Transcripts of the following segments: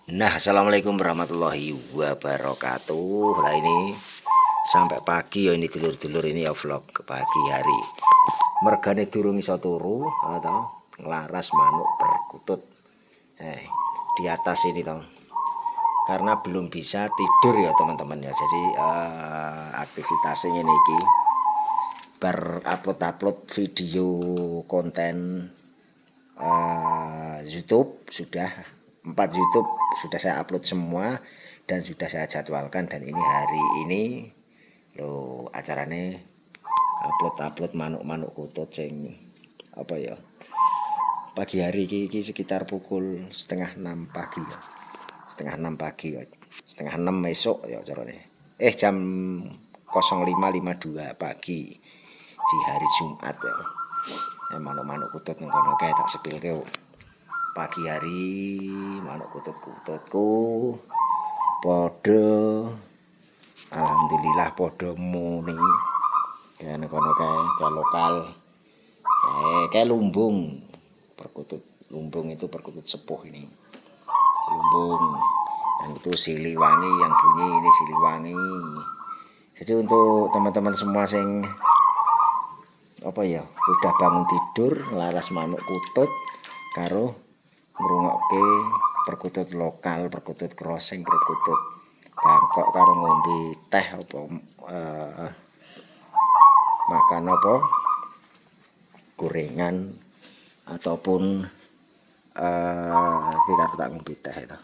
Nah, assalamualaikum warahmatullahi wabarakatuh. Lah ini sampai pagi ya ini dulur-dulur ini ya vlog ke pagi hari. Mergane durung iso turu atau nglaras manuk perkutut. Di atas ini toh. Karena belum bisa tidur ya teman-teman ya. Jadi aktivitasnya ini iki upload video konten YouTube sudah 4 YouTube sudah saya upload semua dan sudah saya jadwalkan, dan ini hari ini lo acaranya upload manuk kutut sing apa ya pagi hari ini sekitar pukul setengah 6 pagi ya. Setengah 6 pagi ya. Setengah 6 esok ya caranya. Jam 05.52 pagi di hari Jumat ya. Manuk-manuk kutut nang kono kae tak sepilke pagi hari. Manuk kutut-kututku padha alhamdulillah padha muni kene kono kae lokal kayak lumbung perkutut. Lumbung itu perkutut sepuh ini, lumbung, dan itu siliwangi yang bunyi ini siliwangi. Jadi untuk teman-teman semua sing apa ya udah bangun tidur laras manuk kutut karo ngrungokke perkutut lokal, perkutut crossing, perkutut Bangkok karo ngombe teh apa makan apa gorengan ataupun kita tak ngombe teh itu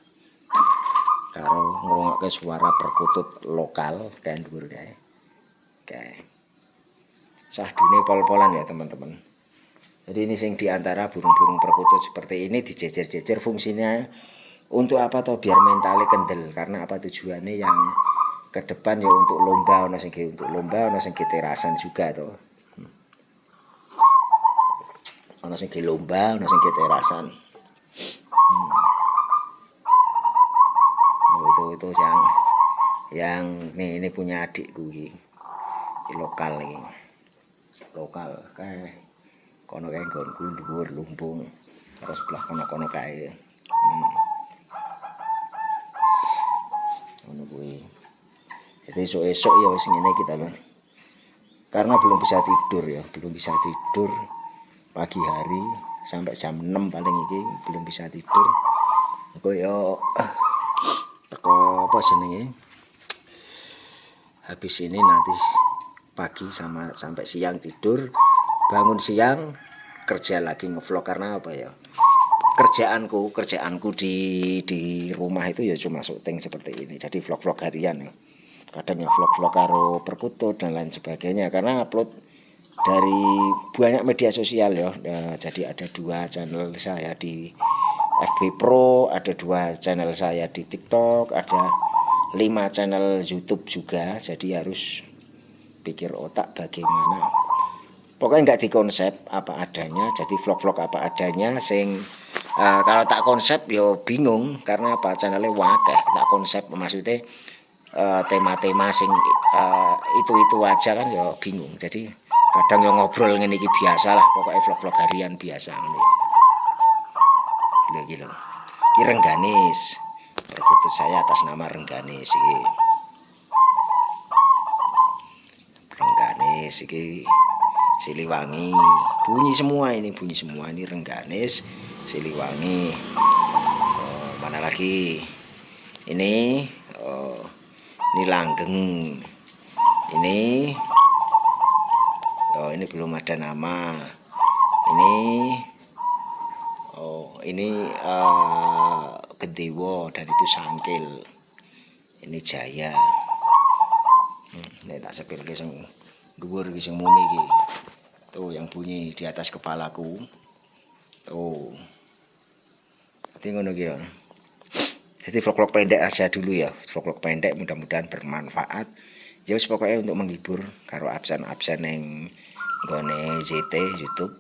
karo ngrungokke suara perkutut lokal kan dhuwur kae. Sahdune pol-polan ya teman-teman. Jadi ini sing diantara burung-burung perkutut seperti ini dijejer-jejer fungsinya untuk apa toh, biar mentalnya kendel. Karena apa tujuannya yang ke depan ya untuk lomba, ono sing untuk lomba, ono sing terasan juga toh. Ono sing lomba, ono sing terasan. Itu yang ini punya adikku ini lokal nih. Lokal kae kono kae nggonku dhuwur lumbung terus sebelah kono-kono kae ngono kuwi. Jadi esok ya wis ngene kita lho, karena belum bisa tidur pagi hari sampai jam 6 paling iki belum bisa tidur. Kok ya teko apa jenenge habis ini nanti pagi sampai siang tidur, bangun siang kerja lagi ngevlog. Karena apa ya, kerjaanku di rumah itu ya cuma syuting seperti ini. Jadi vlog-vlog harian ya. Kadang ya vlog-vlog karo perkutut dan lain sebagainya, karena upload dari banyak media sosial ya. Jadi ada 2 channel saya di FB Pro, ada 2 channel saya di TikTok, ada 5 channel YouTube juga. Jadi harus pikir otak bagaimana. Pokoknya nggak dikonsep apa adanya, jadi vlog-vlog apa adanya. Kalau tak konsep yo bingung, karena apa channelnya wakeh. Tak konsep maksudnya tema-tema sing itu aja kan yo bingung. Jadi kadang yo ngobrol ngene iki biasa lah, pokoknya vlog-vlog harian biasa ngene. Lho ki Rengganis, perkutut saya atas nama Rengganis iki. Rengganis iki siliwangi, bunyi semua ini Rengganis, siliwangi. Mana lagi ini ini langgeng, ini ini belum ada nama, ini Gendewo, dan itu Sangkil, ini Jaya. Ini tak sepilke sing dhuwur iki sing muni iki. Tuh yang bunyi di atas kepalaku. Tuh. Jadi ngono iki. Jadi vlog-vlog pendek aja dulu ya. Vlog-vlog pendek mudah-mudahan bermanfaat. Ya wis pokoknya untuk menghibur karo absen-absen yang nggone ZT YouTube.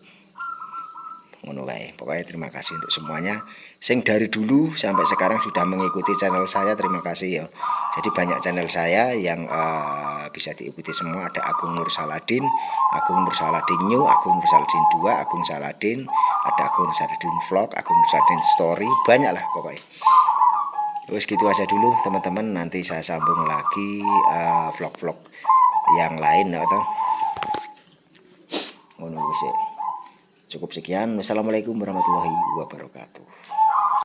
Ngono wae. Pokoknya terima kasih untuk semuanya sing dari dulu sampai sekarang sudah mengikuti channel saya. Terima kasih ya. Jadi banyak channel saya yang bisa diikuti semua. Ada Agung Nur Saladin, Agung Nur Saladin New, Agung Nur Saladin 2, Agung Saladin, ada Agung Nur Saladin Vlog, Agung Nur Saladin Story, banyak lah pokoknya. Wes gitu aja dulu teman-teman, nanti saya sambung lagi vlog-vlog yang lain ya toh. Ngono wis. Cukup sekian. Wassalamualaikum warahmatullahi wabarakatuh.